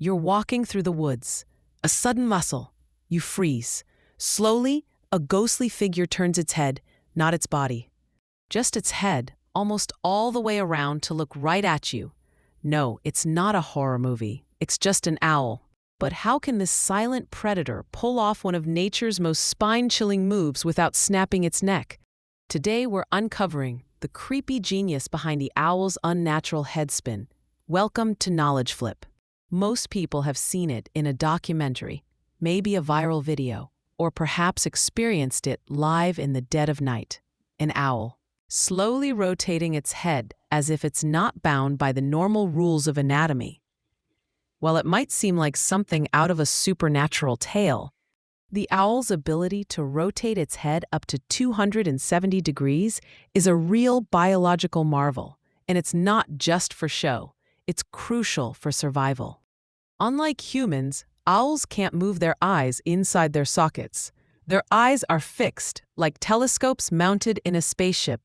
You're walking through the woods. A sudden muscle. You freeze. Slowly, a ghostly figure turns its head, not its body. Just its head, almost all the way around to look right at you. No, it's not a horror movie. It's just an owl. But how can this silent predator pull off one of nature's most spine-chilling moves without snapping its neck? Today we're uncovering the creepy genius behind the owl's unnatural head spin. Welcome to Knowledge Flip. Most people have seen it in a documentary, maybe a viral video, or perhaps experienced it live in the dead of night. An owl, slowly rotating its head as if it's not bound by the normal rules of anatomy. While it might seem like something out of a supernatural tale, the owl's ability to rotate its head up to 270 degrees is a real biological marvel, and it's not just for show, it's crucial for survival. Unlike humans, owls can't move their eyes inside their sockets. Their eyes are fixed, like telescopes mounted in a spaceship.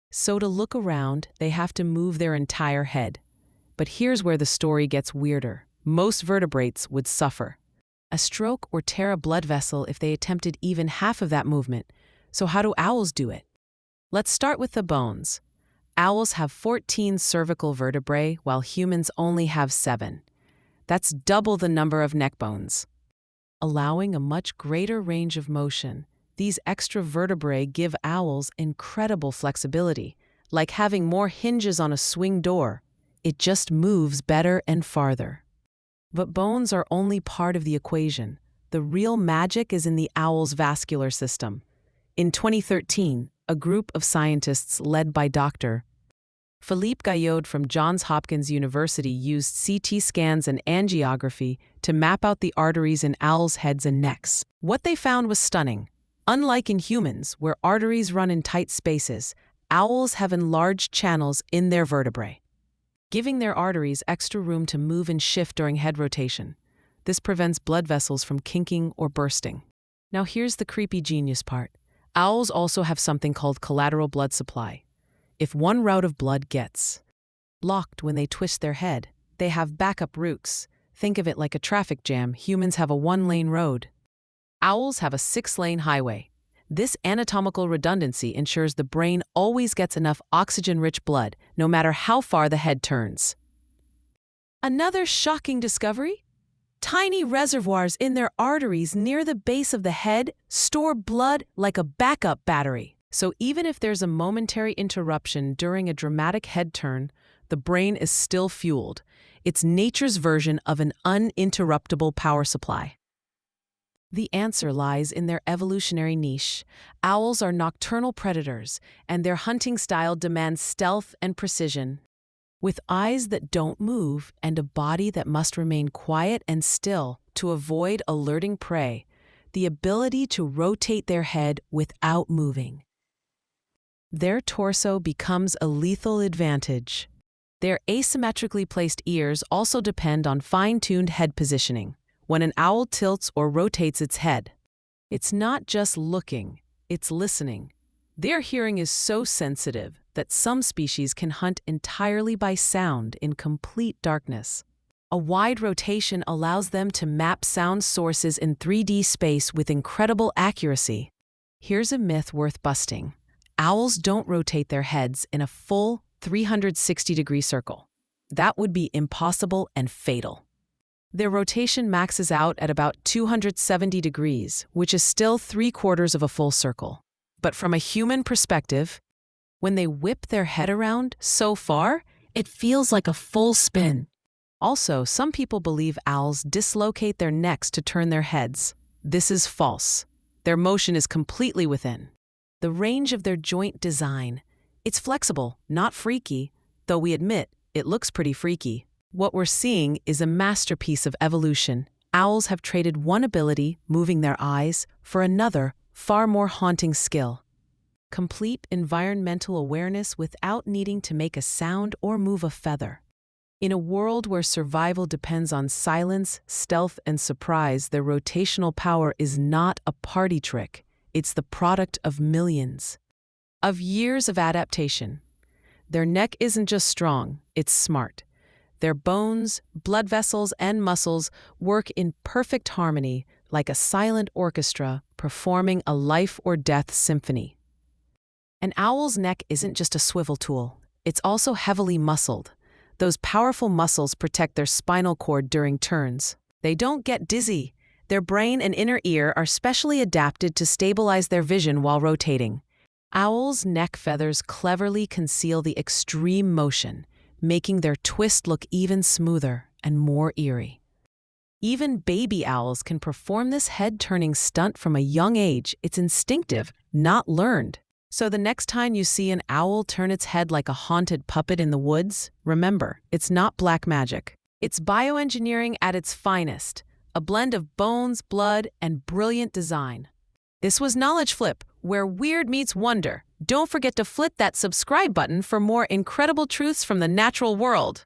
So to look around, they have to move their entire head. But here's where the story gets weirder. Most vertebrates would suffer a stroke or tear a blood vessel if they attempted even half of that movement. So how do owls do it? Let's start with the bones. Owls have 14 cervical vertebrae, while humans only have 7. That's double the number of neck bones. Allowing a much greater range of motion, these extra vertebrae give owls incredible flexibility, like having more hinges on a swing door. It just moves better and farther. But bones are only part of the equation. The real magic is in the owl's vascular system. In 2013, a group of scientists led by Dr. Philippe Gaillot from Johns Hopkins University used CT scans and angiography to map out the arteries in owls' heads and necks. What they found was stunning. Unlike in humans, where arteries run in tight spaces, owls have enlarged channels in their vertebrae, giving their arteries extra room to move and shift during head rotation. This prevents blood vessels from kinking or bursting. Now here's the creepy genius part. Owls also have something called collateral blood supply. If one route of blood gets blocked when they twist their head, they have backup routes. Think of it like a traffic jam. Humans have a 1-lane road. Owls have a 6-lane highway. This anatomical redundancy ensures the brain always gets enough oxygen-rich blood, no matter how far the head turns. Another shocking discovery? Tiny reservoirs in their arteries near the base of the head store blood like a backup battery. So even if there's a momentary interruption during a dramatic head turn, the brain is still fueled. It's nature's version of an uninterruptible power supply. The answer lies in their evolutionary niche. Owls are nocturnal predators, and their hunting style demands stealth and precision. With eyes that don't move and a body that must remain quiet and still to avoid alerting prey, the ability to rotate their head without moving. Their torso becomes a lethal advantage. Their asymmetrically placed ears also depend on fine-tuned head positioning. When an owl tilts or rotates its head, it's not just looking, it's listening. Their hearing is so sensitive that some species can hunt entirely by sound in complete darkness. A wide rotation allows them to map sound sources in 3D space with incredible accuracy. Here's a myth worth busting. Owls don't rotate their heads in a full 360-degree circle. That would be impossible and fatal. Their rotation maxes out at about 270 degrees, which is still 3/4 of a full circle. But from a human perspective, when they whip their head around so far, it feels like a full spin. Also, some people believe owls dislocate their necks to turn their heads. This is false. Their motion is completely within the range of their joint design. It's flexible, not freaky, though we admit it looks pretty freaky. What we're seeing is a masterpiece of evolution. Owls have traded one ability, moving their eyes, for another, far more haunting skill. Complete environmental awareness without needing to make a sound or move a feather. In a world where survival depends on silence, stealth, and surprise, their rotational power is not a party trick. It's the product of millions of years of adaptation. Their neck isn't just strong, it's smart. Their bones, blood vessels, and muscles work in perfect harmony, like a silent orchestra performing a life-or-death symphony. An owl's neck isn't just a swivel tool. It's also heavily muscled. Those powerful muscles protect their spinal cord during turns. They don't get dizzy. Their brain and inner ear are specially adapted to stabilize their vision while rotating. Owls' neck feathers cleverly conceal the extreme motion, making their twist look even smoother and more eerie. Even baby owls can perform this head-turning stunt from a young age. It's instinctive, not learned. So the next time you see an owl turn its head like a haunted puppet in the woods, remember, it's not black magic. It's bioengineering at its finest, a blend of bones, blood, and brilliant design. This was Knowledge Flip, where weird meets wonder. Don't forget to flip that subscribe button for more incredible truths from the natural world.